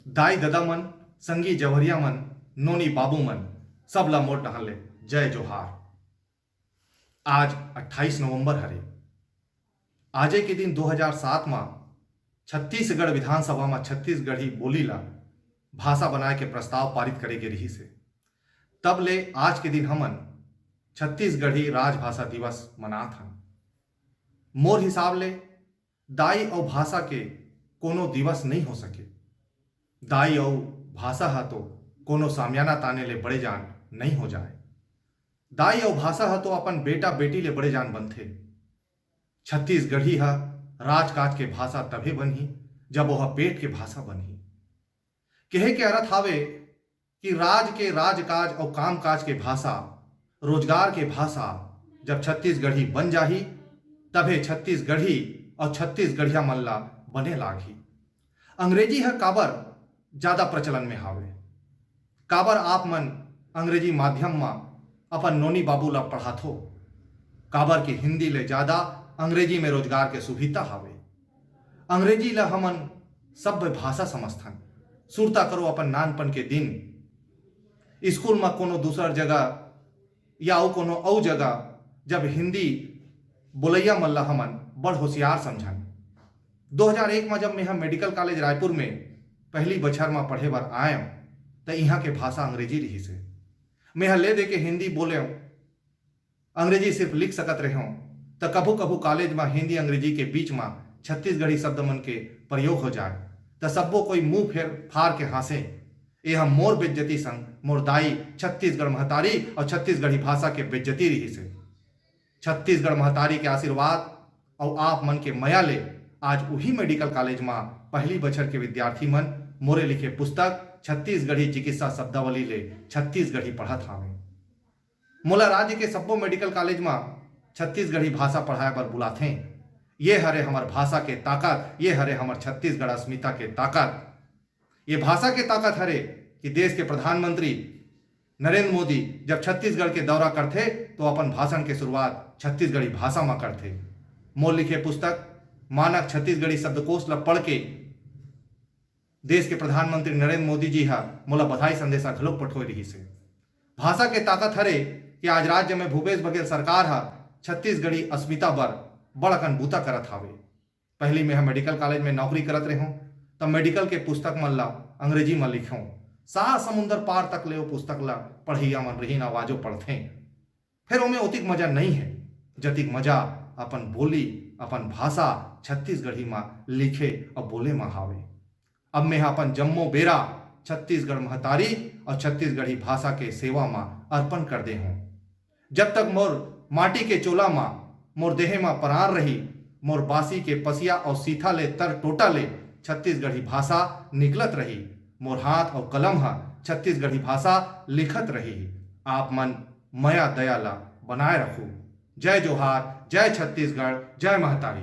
दाई ददा मन, संगी जवहरिया मन, नोनी बाबू मन, सब ला मोर टहले जय जोहार। आज 28 नवंबर हरे। आजे के दिन 2007 में छत्तीसगढ़ विधानसभा में छत्तीसगढ़ी बोली ला भाषा बनाए के प्रस्ताव पारित करे के रही से तब ले आज के दिन हमन छत्तीसगढ़ी राजभाषा दिवस मनात हन। मोर हिसाब ले दाई और भाषा के कोनो दिवस नहीं हो सके। दाई और भाषा हा तो कोनो सामियाना ताने ले बड़े जान नहीं हो जाए। दाई और भाषा हा तो अपन बेटा बेटी ले बड़े जान बनथे। छत्तीसगढ़ी हा राजकाज के भाषा तभे बनही जब वह पेट के भाषा बनही। कहे के अर्थ हावे कि राज के राजकाज और कामकाज के भाषा, रोजगार के भाषा जब छत्तीसगढ़ी बन जाही तभे छत्तीसगढ़ी और छत्तीसगढ़िया मन ला बने लागही। अंग्रेजी है काबर ज्यादा प्रचलन में हावे। काबर आप मन अंग्रेजी माध्यम में अपन नोनी बाबू ला पढ़ाथो। काबर की हिंदी ले ज्यादा अंग्रेजी में रोजगार के सुविधा हावे। अंग्रेजी ला हमन सभ्य भाषा समझथन। सुरता करो अपन नानपन के दिन स्कूल में कोनो दूसर जगह या कोनो औ जगह जब हिंदी बोलैया मन ला हमन बड़ होशियार समझन। 2001 में जब मैं मेडिकल कॉलेज रायपुर में पहली बछर में पढ़े बर आये तो यहाँ के भाषा अंग्रेजी रही से मैं ले दे के हिंदी बोले अंग्रेजी सिर्फ लिख सकत रहे तो कभू कभू कॉलेज में हिंदी अंग्रेजी के बीच में छत्तीसगढ़ी शब्द मन के प्रयोग हो जाए तो सबो कोई मुंह फेर फाड़ के हंसे। यह मोर बेज्जती संग मोर दाई छत्तीसगढ़ महतारी और छत्तीसगढ़ी भाषा के बेज्जती रही से। छत्तीसगढ़ महतारी के आशीर्वाद और आप मन के मया ले आज वही मेडिकल कॉलेज में पहली बछर के विद्यार्थी मन मोरे लिखे पुस्तक छत्तीसगढ़ी चिकित्सा शब्दावली ले छत्तीसगढ़ी पढ़त हावे। मोला राज्य के सब्बो मेडिकल कॉलेज में छत्तीसगढ़ी भाषा पढ़ाए बर बुलाथे। ये हरे हमर भाषा के ताकत, ये हरे हमर छत्तीसगढ़ अस्मिता के ताकत। ये भाषा के ताकत हरे कि देश के प्रधानमंत्री नरेंद्र मोदी जब छत्तीसगढ़ के दौरा करथे तो अपन भाषण के शुरुआत छत्तीसगढ़ी भाषा में करथे। मोर लिखे पुस्तक मानक छत्तीसगढ़ी शब्दकोश ला पढ़ के देश के प्रधानमंत्री नरेंद्र मोदी जी हा मोला बधाई संदेशा घलोक पठोय रही से। भाषा के ताकत हरे कि आज राज्य में भूपेश बघेल सरकार हा छत्तीसगढ़ी अस्मिता बर बड़ अकन बूता करत हावे। पहली में हम मेडिकल कॉलेज में नौकरी करत रहो तब मेडिकल के पुस्तक मन ला अंग्रेजी में लिखो। सात समुंदर पार तक ले वो पुस्तक ला पढ़िया मन रहीन आवाजो पढ़थे। फिर ओमे ओतिक मजा नहीं है जतिक मजा अपन बोली अपन भाषा छत्तीसगढ़ी में लिखे और बोले में हावे। अब मैं अपन जम्मो बेरा छत्तीसगढ़ महतारी और छत्तीसगढ़ी भाषा के सेवा में अर्पण कर दे हूँ। जब तक मोर माटी के चोला में मोर देहे में परार रही, मोर बासी के पसिया और सीथा ले तर टोटा ले छत्तीसगढ़ी भाषा निकलत रही। मोर हाथ और कलम हा छत्तीसगढ़ी भाषा लिखत रही। आप मन मया दया ला बनाए रखो। जय जोहार, जय छत्तीसगढ़, जय महतारी।